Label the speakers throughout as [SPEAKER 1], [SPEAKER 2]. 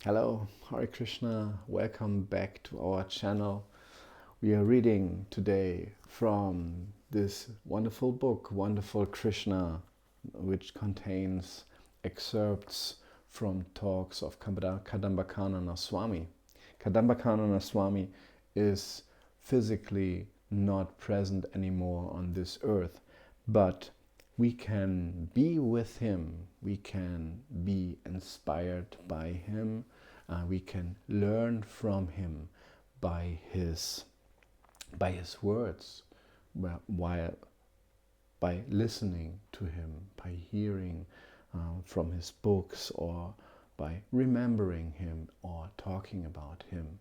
[SPEAKER 1] Hello, Hare Krishna, welcome back to our channel. We are reading today from this wonderful book, Wonderful Krishna, which contains excerpts from talks of Kadamba Kanana Swami. Kadamba Kanana Swami is physically not present anymore on this earth, but we can be with him, we can be inspired by him, we can learn from him by his words, by listening to him, by hearing from his books, or by remembering him or talking about him.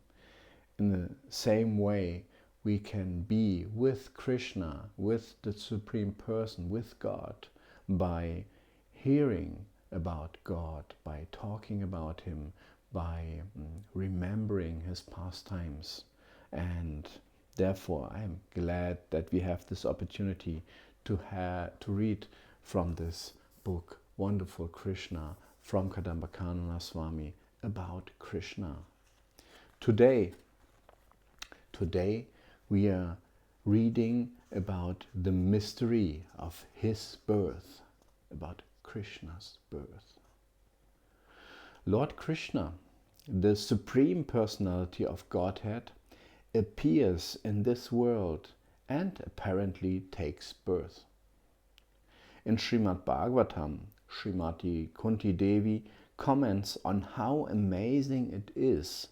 [SPEAKER 1] In the same way, we can be with Krishna, with the Supreme Person, with God, by hearing about God, by talking about him, by remembering his pastimes. And therefore, I am glad that we have this opportunity to read from this book, Wonderful Krishna, from Kadamba Kanana Swami, about Krishna. Today we are reading about the mystery of his birth, about Krishna's birth. Lord Krishna, the Supreme Personality of Godhead, appears in this world and apparently takes birth. In Srimad Bhagavatam, Srimati Kunti Devi comments on how amazing it is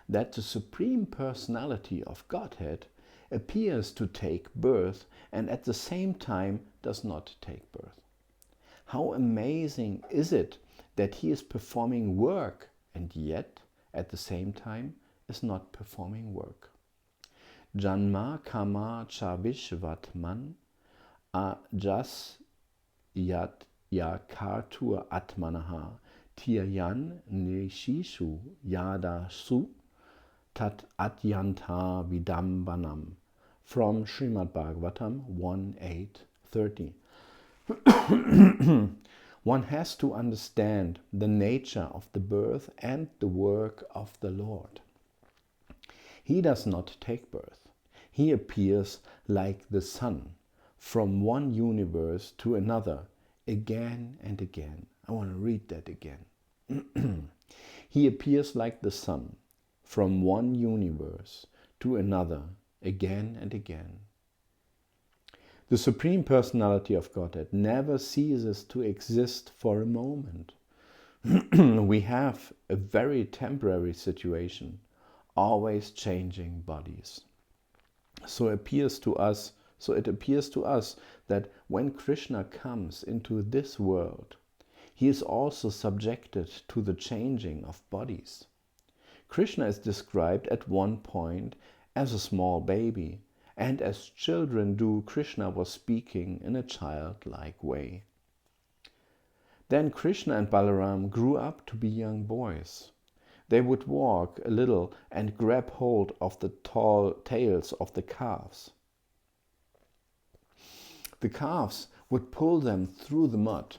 [SPEAKER 1] that the Supreme Personality of Godhead appears to take birth and at the same time does not take birth. How amazing is it that he is performing work and yet at the same time is not performing work. Janma kama cha vishvatman ajas yat yakartur atmanaha tiyan nishishu yadasu tat atyanta vidambanam, from Srimad Bhagavatam 1.8.30. One has to understand the nature of the birth and the work of the Lord. He does not take birth. He appears like the sun from one universe to another again and again. I want to read that again. He appears like the sun from one universe to another again and again. The Supreme Personality of Godhead never ceases to exist for a moment. We have a very temporary situation, always changing bodies. So it appears to us that when Krishna comes into this world, he is also subjected to the changing of bodies. Krishna is described at one point as a small baby, and as children do, Krishna was speaking in a childlike way. Then Krishna and Balaram grew up to be young boys. They would walk a little and grab hold of the tall tails of the calves. The calves would pull them through the mud.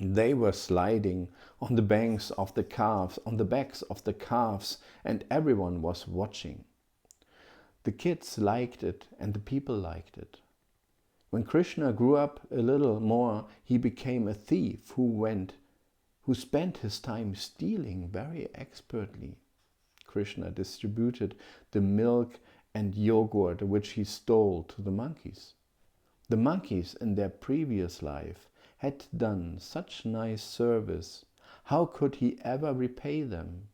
[SPEAKER 1] They were sliding on the backs of the calves, and everyone was watching. The kids liked it and the people liked it. When Krishna grew up a little more, he became a thief who spent his time stealing very expertly. Krishna distributed the milk and yogurt which he stole to the monkeys. The monkeys in their previous life had done such nice service. How could he ever repay them?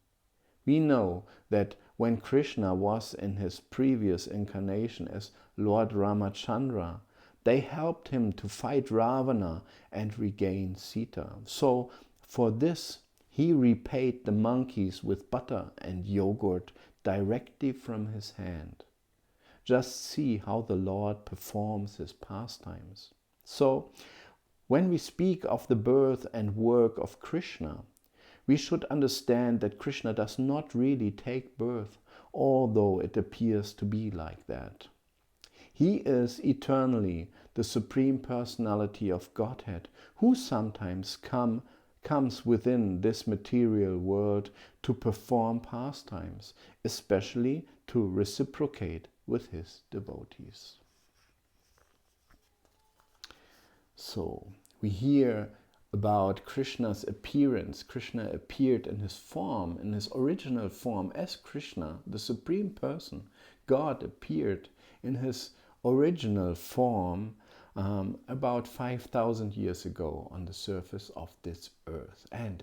[SPEAKER 1] We know that when Krishna was in his previous incarnation as Lord Ramachandra, they helped him to fight Ravana and regain Sita. So for this, he repaid the monkeys with butter and yogurt directly from his hand. Just see how the Lord performs his pastimes. So, when we speak of the birth and work of Krishna, we should understand that Krishna does not really take birth, although it appears to be like that. He is eternally the Supreme Personality of Godhead, who sometimes comes within this material world to perform pastimes, especially to reciprocate with his devotees. So, we hear about Krishna's appearance. Krishna appeared in his form, in his original form as Krishna, the Supreme Person. God appeared in his original form about 5,000 years ago on the surface of this earth. And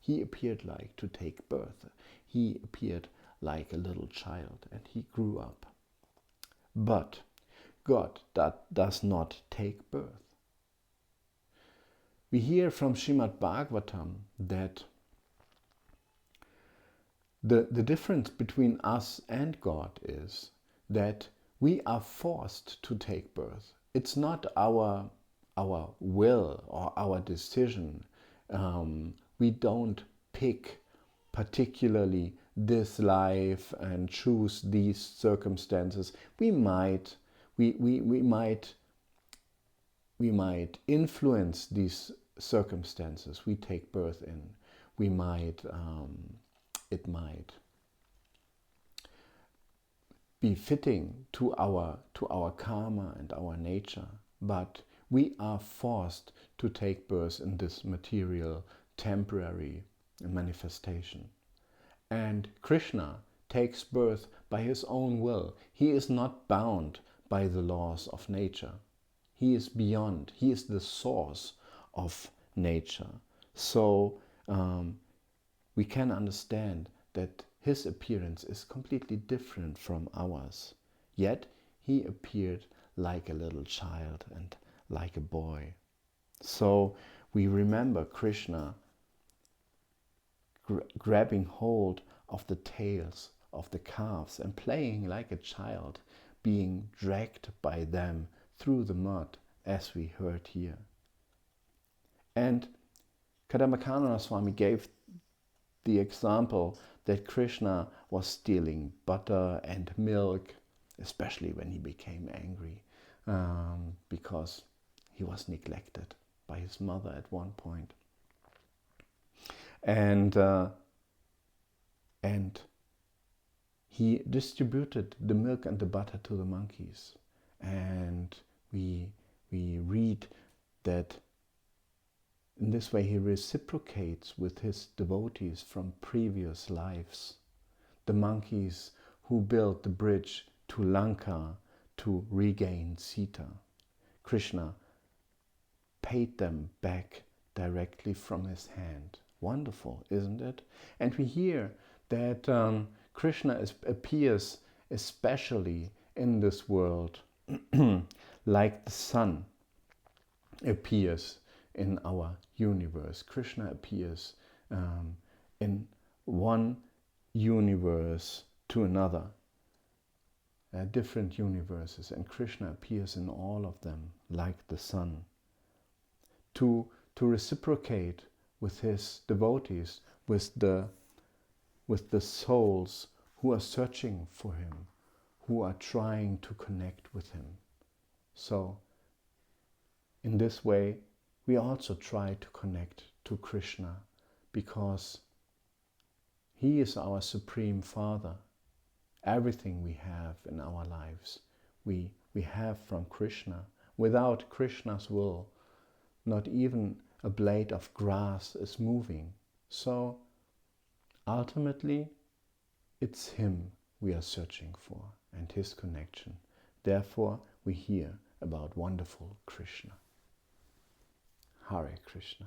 [SPEAKER 1] he appeared like to take birth. He appeared like a little child and he grew up. But God does not take birth. We hear from Srimad Bhagavatam that the difference between us and God is that we are forced to take birth. It's not our will or our decision. We don't pick particularly this life and choose these circumstances. We might influence these circumstances we take birth in. It might be fitting to our karma and our nature, but we are forced to take birth in this material, temporary manifestation. And Krishna takes birth by his own will. He is not bound by the laws of nature. He is beyond. He is the source of nature. So we can understand that his appearance is completely different from ours. Yet he appeared like a little child and like a boy. So we remember Krishna grabbing hold of the tails of the calves and playing like a child, being dragged by them through the mud, as we heard here. And Kadamba Kanana Swami gave the example that Krishna was stealing butter and milk, especially when he became angry, because he was neglected by his mother at one point. And he distributed the milk and the butter to the monkeys. And we read that in this way he reciprocates with his devotees from previous lives. The monkeys who built the bridge to Lanka to regain Sita. Krishna paid them back directly from his hand. Wonderful, isn't it? And we hear that Krishna appears especially in this world like the sun appears in our universe. Krishna appears in one universe to another, different universes, and Krishna appears in all of them like the sun. To reciprocate with his devotees, with the souls who are searching for him, who are trying to connect with him. So, in this way, we also try to connect to Krishna, because he is our Supreme Father. Everything we have in our lives, we have from Krishna. Without Krishna's will, not even a blade of grass is moving. So, ultimately, it's him we are searching for and his connection. Therefore, we hear about wonderful Krishna. Hare Krishna.